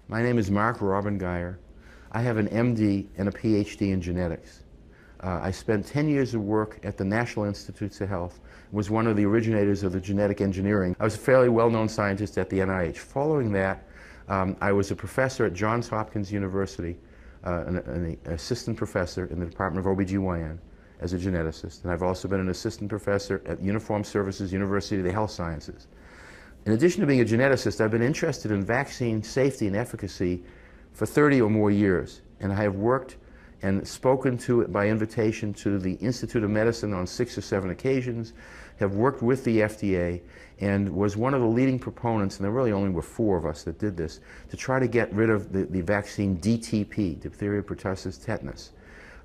My name is Mark Robin Geier. I have an MD and a PhD in genetics. I spent 10 years of work at the National Institutes of Health, was one of the originators of the genetic engineering. I was a fairly well-known scientist at the NIH. Following that, I was a professor at Johns Hopkins University, an assistant professor in the Department of OBGYN as a geneticist. And I've also been an assistant professor at Uniformed Services University of the Health Sciences. In addition to being a geneticist, I've been interested in vaccine safety and efficacy for 30 or more years. And I have worked and spoken to it by invitation to the Institute of Medicine on 6 or 7 occasions, have worked with the FDA, and was one of the leading proponents, and there really only were 4 of us that did this, to try to get rid of the vaccine DTP, diphtheria, pertussis, tetanus,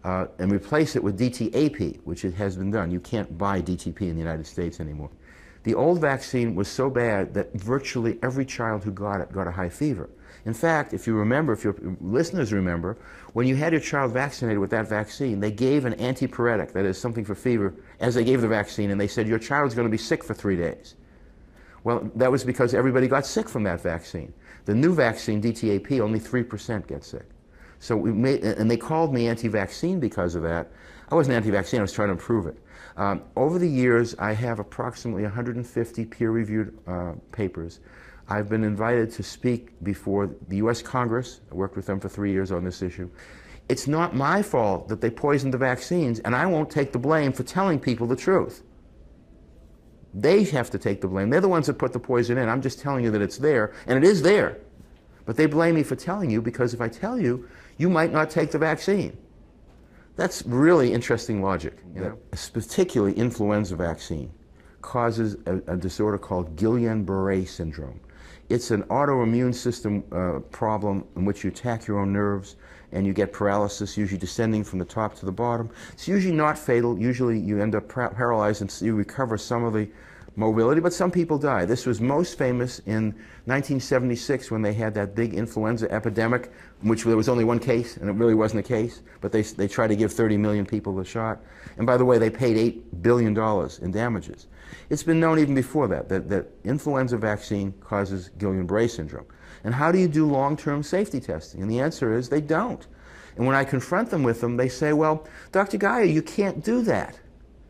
and replace it with DTAP, which it has been done. You can't buy DTP in the United States anymore. The old vaccine was so bad that virtually every child who got it got a high fever. In fact, if you remember, if your listeners remember, when you had your child vaccinated with that vaccine, they gave an antipyretic, that is something for fever, as they gave the vaccine, and they said, your child's going to be sick for 3 days. Well, that was because everybody got sick from that vaccine. The new vaccine, DTAP, only 3% get sick. So and they called me anti-vaccine because of that. I wasn't anti-vaccine, I was trying to improve it. Over the years, I have approximately 150 peer-reviewed papers. I've been invited to speak before the U.S. Congress. I worked with them for 3 years on this issue. It's not my fault that they poisoned the vaccines, and I won't take the blame for telling people the truth. They have to take the blame. They're the ones that put the poison in. I'm just telling you that it's there, and it is there. But they blame me for telling you because if I tell you, you might not take the vaccine. That's really interesting logic. You know? Particularly influenza vaccine causes a disorder called Guillain-Barré syndrome. It's an autoimmune system problem in which you attack your own nerves and you get paralysis, usually descending from the top to the bottom. It's usually not fatal. Usually you end up paralyzed and you recover some of the mobility, but some people die. This was most famous in 1976 when they had that big influenza epidemic, in which there was only 1 case, and it really wasn't a case, but they tried to give 30 million people the shot. And by the way, they paid $8 billion in damages. It's been known even before that influenza vaccine causes Guillain-Barré syndrome. And how do you do long-term safety testing? And the answer is they don't. And when I confront them with them, they say, well, Dr. Geier, you can't do that.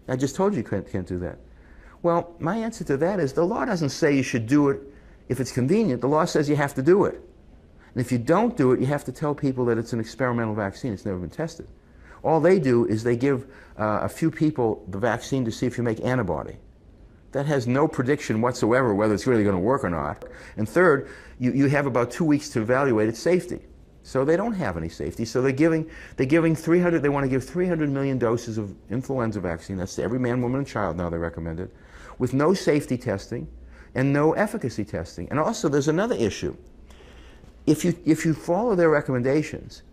I just told you can't do that. Well, my answer to that is the law doesn't say you should do it if it's convenient. The law says you have to do it. And if you don't do it, you have to tell people that it's an experimental vaccine. It's never been tested. All they do is they give a few people the vaccine to see if you make antibody. That has no prediction whatsoever whether it's really going to work or not. And third, you have about 2 weeks to evaluate its safety. So they don't have any safety. So they want to give 300 million doses of influenza vaccine. That's to every man, woman, and child now, they recommend it, with no safety testing and no efficacy testing. And also there's another issue. If you follow their recommendations,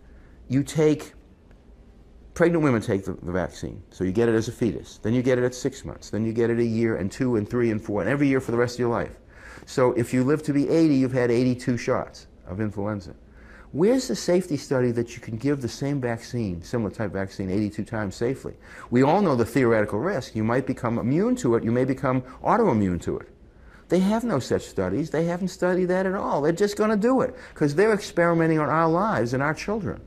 pregnant women take the vaccine, so you get it as a fetus. Then you get it at 6 months. Then you get it a year and 2 and 3 and 4 and every year for the rest of your life. So if you live to be 80, you've had 82 shots of influenza. Where's the safety study that you can give the same vaccine, similar type vaccine, 82 times safely? We all know the theoretical risk. You might become immune to it. You may become autoimmune to it. They have no such studies. They haven't studied that at all. They're just going to do it because they're experimenting on our lives and our children.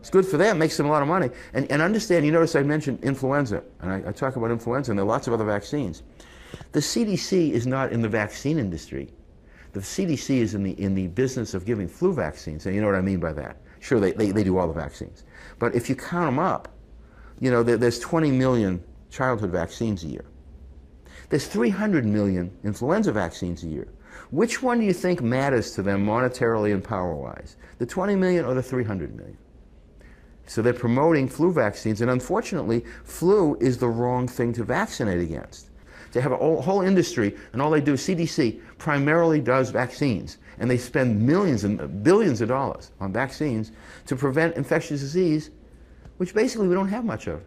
It's good for them. Makes them a lot of money. And understand, you notice I mentioned influenza, and I talk about influenza, and there are lots of other vaccines. The CDC is not in the vaccine industry. The CDC is in the business of giving flu vaccines, and you know what I mean by that. Sure, they do all the vaccines. But if you count them up, you know, there's 20 million childhood vaccines a year. There's 300 million influenza vaccines a year. Which one do you think matters to them monetarily and power-wise? The 20 million or the 300 million? So they're promoting flu vaccines, and unfortunately, flu is the wrong thing to vaccinate against. They have a whole industry, and all they do, CDC, primarily does vaccines. And they spend millions and billions of dollars on vaccines to prevent infectious disease, which basically we don't have much of.